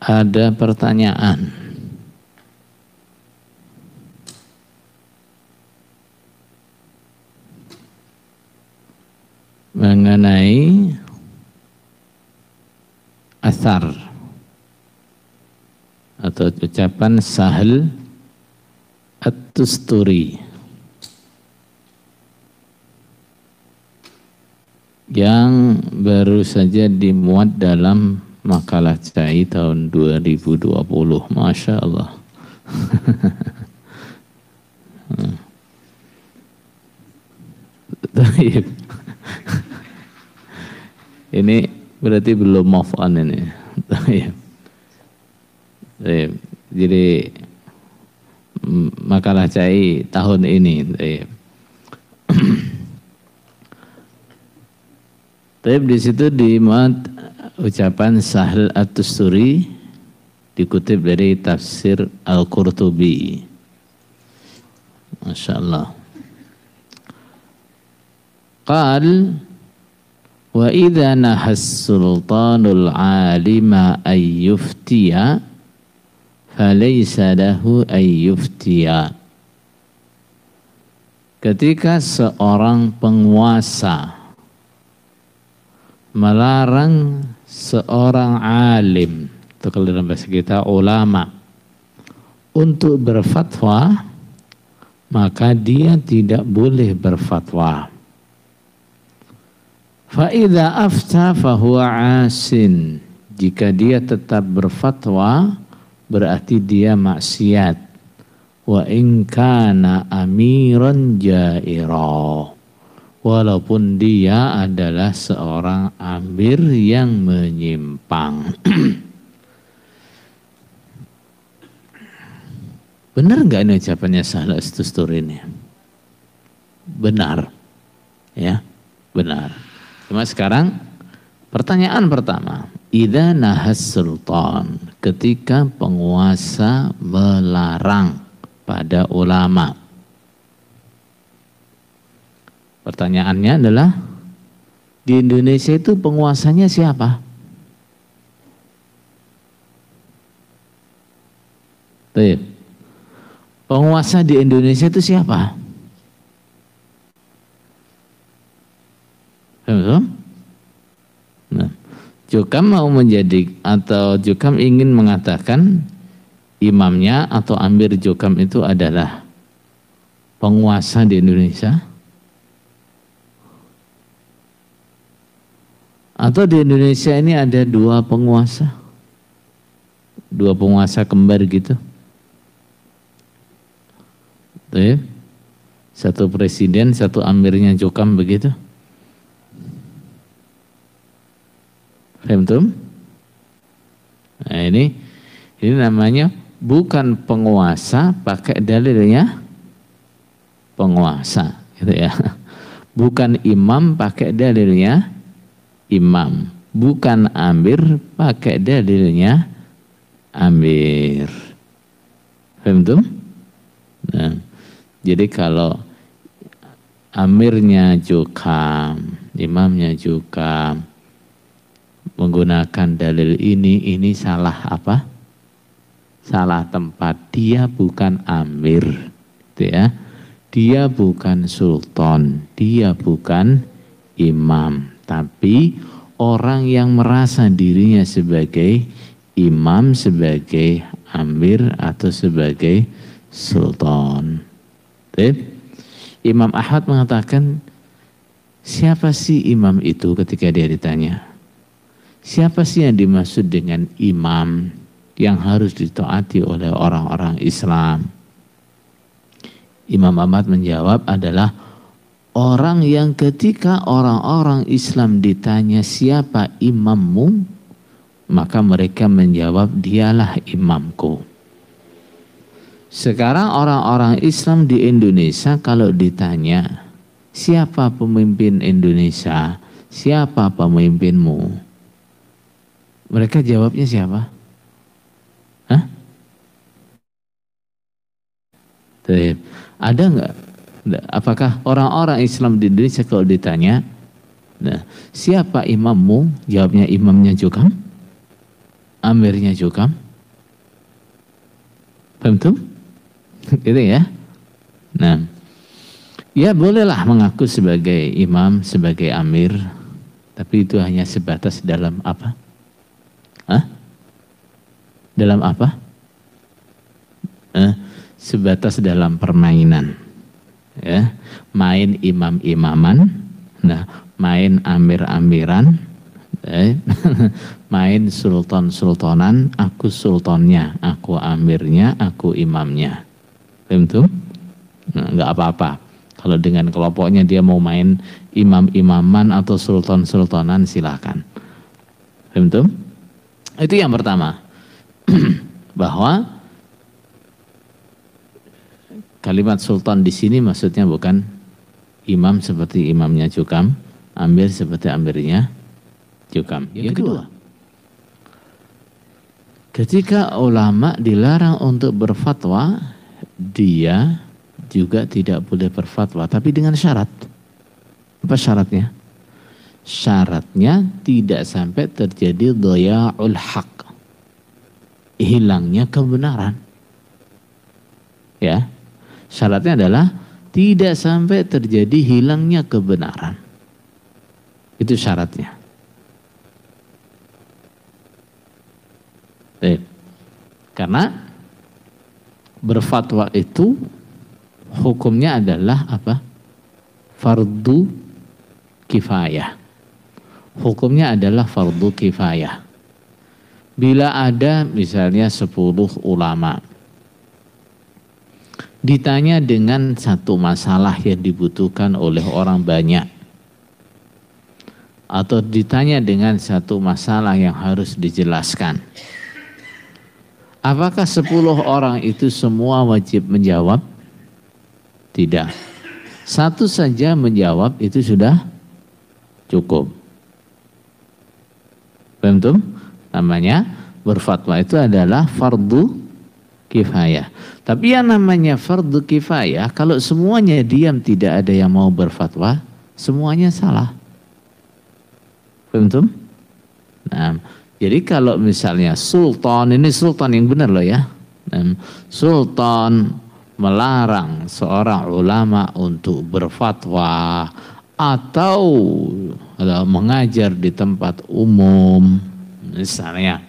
Ada pertanyaan mengenai asar atau ucapan Sahal At-Tusturi yang baru saja dimuat dalam makalah CAI tahun 2020. Masya Allah. Ini berarti belum move on ini. Jadi makalah CAI tahun ini. Tapi di situ dimuat ucapan Sahal At-Tusturi dikutip dari tafsir Al-Qurtubi. Masya Allah. Qal wa idza nahas sultanul alima ayyuftiya falaysa lahu ayyuftiya. Ketika seorang penguasa melarang seorang alim, itu kalau dalam bahasa kita ulama, untuk berfatwa, maka dia tidak boleh berfatwa. Fa idza afta fahuwa asin. Jika dia tetap berfatwa berarti dia maksiat. Wa in kana amiran jaira. Walaupun dia adalah seorang amir yang menyimpang. Benar nggak ini ucapannya Sahal At-Tusturi ini? Benar, ya, benar. Cuma sekarang pertanyaan pertama, idza nahas sultan, ketika penguasa melarang pada ulama. Pertanyaannya adalah, di Indonesia itu penguasanya siapa? Tuh, penguasa di Indonesia itu siapa? Nah, Jukam mau menjadi atau Jukam ingin mengatakan imamnya atau amir Jukam itu adalah penguasa di Indonesia? Atau di Indonesia ini ada dua penguasa kembar gitu? Tuh ya? Satu presiden, satu amirnya Jukam begitu? Faham? Nah ini namanya bukan penguasa pakai dalilnya penguasa, gitu ya. Bukan imam pakai dalilnya imam, bukan amir pakai dalilnya amir. Faham? Nah, jadi kalau amirnya Jukam, imamnya Jukam menggunakan dalil ini salah apa? Salah tempat. Dia bukan amir, gitu ya. Dia bukan sultan, dia bukan imam, tapi orang yang merasa dirinya sebagai imam, sebagai amir atau sebagai sultan. Imam Ahmad mengatakan, siapa sih imam itu ketika dia ditanya? Siapa sih yang dimaksud dengan imam yang harus ditaati oleh orang-orang Islam? Imam Ahmad menjawab adalah orang yang ketika orang-orang Islam ditanya siapa imammu, maka mereka menjawab dialah imamku. Sekarang orang-orang Islam di Indonesia kalau ditanya siapa pemimpin Indonesia, siapa pemimpinmu, mereka jawabnya siapa? Hah? Ada nggak? Apakah orang-orang Islam di Indonesia kalau ditanya, nah, siapa imammu? Jawabnya imamnya Jukam? amirnya jukam. Paham tuh? Gitu ya. Nah, ya bolehlah mengaku sebagai imam, sebagai amir, tapi itu hanya sebatas dalam apa? Dalam apa? Sebatas dalam permainan. Ya, main imam-imaman, nah, main amir-amiran, main sultan-sultanan, aku sultannya, aku amirnya, aku imamnya. Tentu nggak apa-apa. Kalau dengan kelompoknya dia mau main imam-imaman atau sultan-sultanan, silakan. Tentu itu yang pertama. Bahwa kalimat sultan di sini maksudnya bukan imam seperti imamnya jukam, amir seperti amirnya jukam. Yang kedua, ketika ulama dilarang untuk berfatwa, dia juga tidak boleh berfatwa, tapi dengan syarat. Apa syaratnya? Syaratnya tidak sampai terjadi dhaya'ul haq, hilangnya kebenaran. Ya, syaratnya adalah tidak sampai terjadi hilangnya kebenaran. Itu syaratnya. Karena berfatwa itu hukumnya adalah apa? Fardu kifayah. Hukumnya adalah fardu kifayah. Bila ada misalnya 10 ulama ditanya dengan satu masalah yang dibutuhkan oleh orang banyak, atau ditanya dengan satu masalah yang harus dijelaskan, apakah 10 orang itu semua wajib menjawab? Tidak. Satu saja menjawab itu sudah cukup. Paham? Namanya berfatwa itu adalah fardu kifayah. Tapi yang namanya fardu kifayah, kalau semuanya diam tidak ada yang mau berfatwa, semuanya salah. Paham? Nah, jadi kalau misalnya sultan, ini sultan yang benar loh ya. Sultan melarang seorang ulama untuk berfatwa atau mengajar di tempat umum misalnya,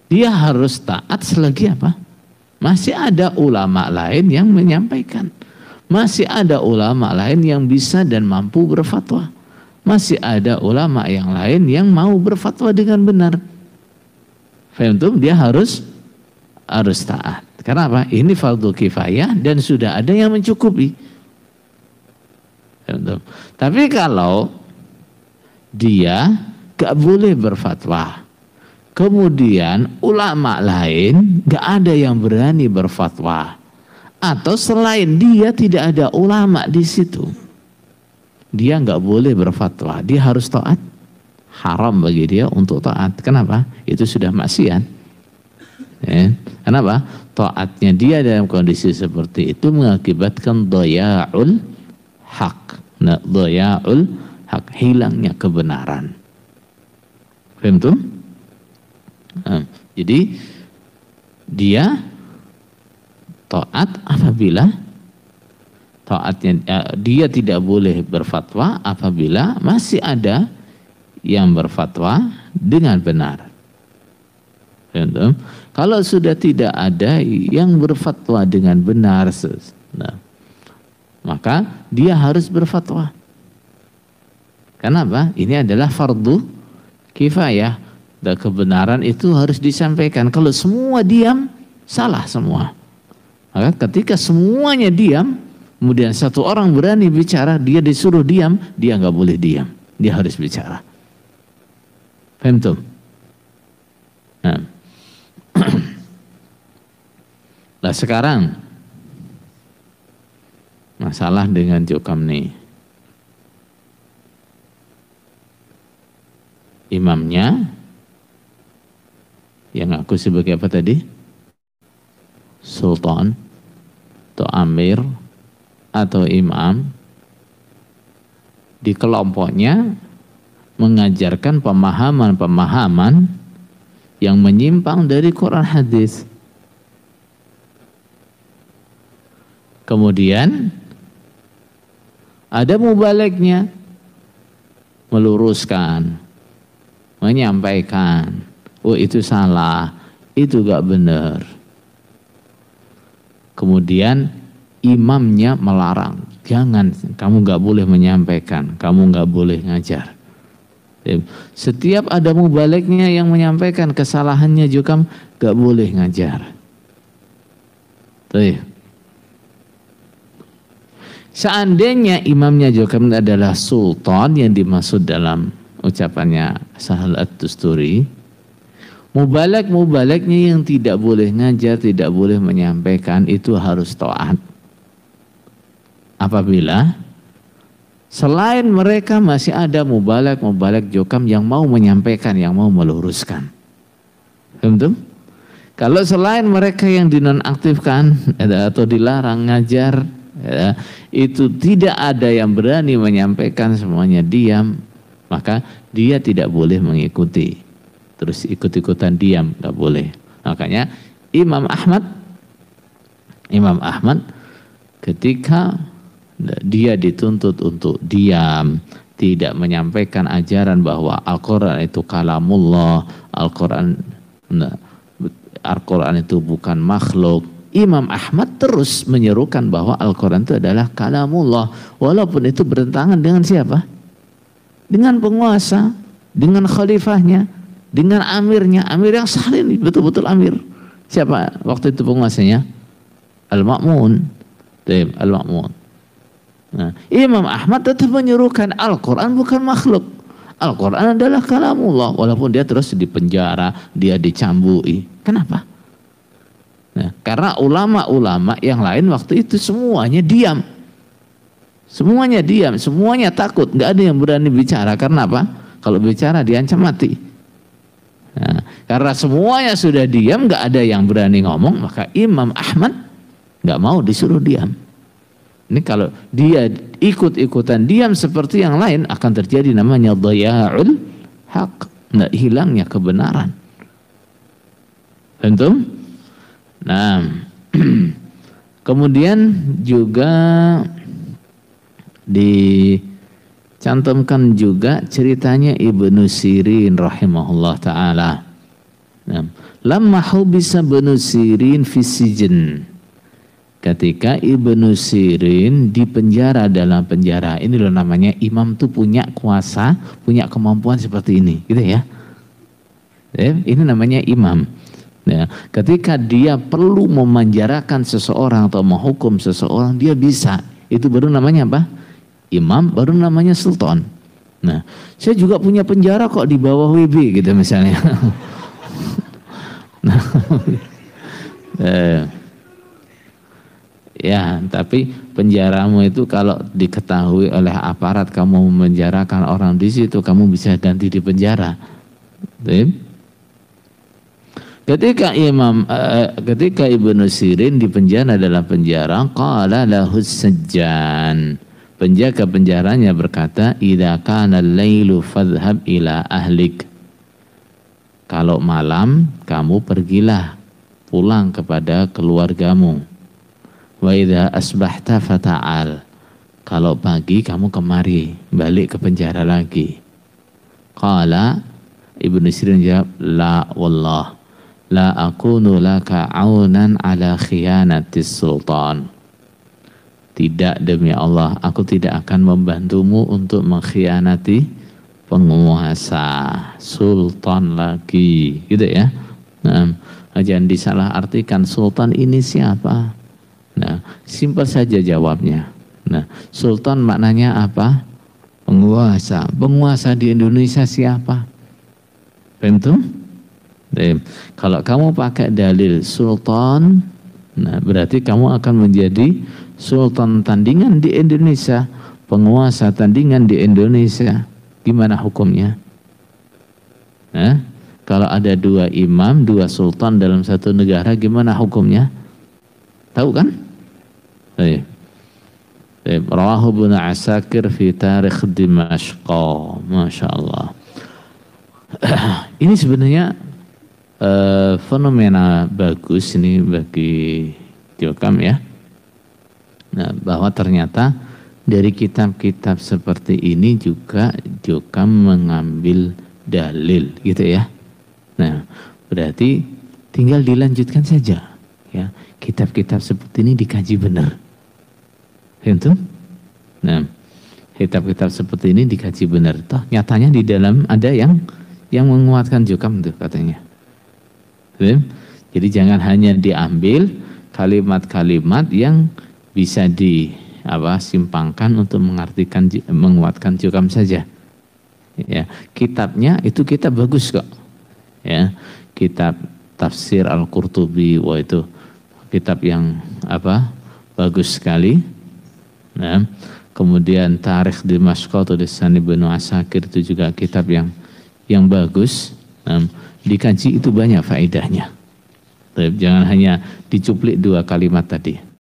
dia harus taat selagi apa? Masih ada ulama lain yang menyampaikan, masih ada ulama lain yang bisa dan mampu berfatwa, masih ada ulama yang lain yang mau berfatwa dengan benar. Faham? Dia harus taat. Karena apa? Ini fardu kifayah dan sudah ada yang mencukupi. Faham? Tapi kalau dia gak boleh berfatwa, kemudian ulama lain gak ada yang berani berfatwa, atau selain dia tidak ada ulama di situ, dia gak boleh berfatwa, dia harus taat. Haram bagi dia untuk taat. Kenapa? Itu sudah maksiat. Kenapa? Taatnya dia dalam kondisi seperti itu mengakibatkan dhaya'ul haq. Nah, dhaya'ul haq, hilangnya kebenaran. Paham tuh? Jadi dia taat apabila taatnya, dia tidak boleh berfatwa apabila masih ada yang berfatwa dengan benar. Kalau sudah tidak ada yang berfatwa dengan benar, maka dia harus berfatwa. Kenapa? Ini adalah fardu kifayah. Dan kebenaran itu harus disampaikan. Kalau semua diam, salah semua. Maka ketika semuanya diam, kemudian satu orang berani bicara, dia disuruh diam, dia nggak boleh diam, dia harus bicara. Paham tuh? Nah, sekarang masalah dengan Jokam nih. Imamnya yang aku sebagai apa tadi? Sultan atau amir atau imam, di kelompoknya mengajarkan pemahaman-pemahaman yang menyimpang dari Quran hadis. Kemudian ada mubalignya, meluruskan, menyampaikan, oh itu salah, itu gak benar. Kemudian imamnya melarang, jangan, kamu gak boleh menyampaikan, kamu gak boleh ngajar. Setiap ada mubalignya yang menyampaikan kesalahannya juga gak boleh ngajar. Tuh. Seandainya imamnya juga adalah sultan yang dimaksud dalam ucapannya Sahal At-Tusturi, mubalignya yang tidak boleh ngajar, tidak boleh menyampaikan, itu harus taat. Apabila selain mereka masih ada mubalig jokam yang mau menyampaikan, yang mau meluruskan. Betul? Kalau selain mereka yang dinonaktifkan atau dilarang ngajar, ya, itu tidak ada yang berani menyampaikan, semuanya diam, maka dia tidak boleh mengikuti. Terus ikut-ikutan diam, tidak boleh. Makanya Imam Ahmad ketika dia dituntut untuk diam, tidak menyampaikan ajaran bahwa Al-Quran itu kalamullah, Al-Quran itu bukan makhluk, Imam Ahmad terus menyerukan bahwa Al-Quran itu adalah kalamullah, walaupun itu bertentangan dengan siapa? Dengan penguasa, dengan khalifahnya, dengan amirnya, amir yang salih, betul-betul amir. Siapa waktu itu penguasanya? Al-Ma'mun. Al-Ma'mun. Nah, Imam Ahmad tetap menyerukan Al-Quran bukan makhluk. Al-Quran adalah kalamullah, walaupun dia terus dipenjara, dia dicambui. Kenapa? Nah, karena ulama-ulama yang lain waktu itu semuanya diam. Semuanya diam, semuanya takut, nggak ada yang berani bicara. Karena apa? Kalau bicara diancam mati. Nah, karena semuanya sudah diam, nggak ada yang berani ngomong, maka Imam Ahmad nggak mau disuruh diam. Ini kalau dia ikut-ikutan diam seperti yang lain, akan terjadi namanya dhaya'ul haq, nggak hilangnya kebenaran. Tentu. Nah, kemudian juga dicantumkan juga ceritanya Ibnu Sirin rahimahullah ta'ala. Nah, lamma hubisa Ibnu Sirin fi sijn, ketika Ibnu Sirin dipenjara dalam penjara. Ini loh namanya imam tuh punya kuasa, punya kemampuan seperti ini, gitu ya. Ini namanya imam. Ya, ketika dia perlu memenjarakan seseorang atau menghukum seseorang, dia bisa. Itu baru namanya apa? Imam, baru namanya sultan. Nah, saya juga punya penjara kok di bawah WB gitu misalnya. Nah, ya, tapi penjaramu itu kalau diketahui oleh aparat kamu memenjarakan orang di situ, kamu bisa ganti di penjara. Ketika Ibnu Sirin dipenjara dalam penjara, qala lahu sajjan, penjaga penjaranya berkata, idza kana al-lailu fadhhab ila ahlik, kalau malam kamu pergilah pulang kepada keluargamu. Wa idza asbahta fata'al, kalau pagi kamu kemari, balik ke penjara lagi. Qala, Ibnu Sirin jawab, la wallah, la akunu laka aunan ala khiyanatis sultan. Tidak, demi Allah, aku tidak akan membantumu untuk mengkhianati penguasa, sultan lagi, gitu ya. Nah, jangan disalah artikan sultan ini siapa. Nah, simpel saja jawabnya. Nah, sultan maknanya apa? Penguasa. Penguasa di Indonesia siapa? Tentu. Kalau kamu pakai dalil sultan, nah berarti kamu akan menjadi sultan tandingan di Indonesia, penguasa tandingan di Indonesia. Gimana hukumnya? Nah, kalau ada dua imam, dua sultan dalam satu negara, gimana hukumnya? Tahu kan? Rawahu Ibnu Asakir fi Tarikh Dimashq. Masya Allah. Ini sebenarnya fenomena bagus ini bagi Jokam ya. Nah, bahwa ternyata dari kitab-kitab seperti ini juga Jokam mengambil dalil gitu ya. Nah, berarti tinggal dilanjutkan saja ya. Kitab-kitab seperti ini dikaji benar. Itu? Nah, kitab-kitab seperti ini dikaji benar. Toh nyatanya di dalam ada yang menguatkan Jokam tuh katanya. Jadi jangan hanya diambil kalimat-kalimat yang bisa simpangkan untuk menguatkan Jokam saja. Ya, kitabnya itu kitab bagus kok. Ya, kitab Tafsir Al-Qurtubi, wah itu kitab yang bagus sekali. Nah, kemudian Tarikh Dimashq atau Lisan Ibnu Asakir itu juga kitab yang bagus. Nah, dikaji itu banyak faedahnya. Jangan hanya dicuplik 2 kalimat tadi.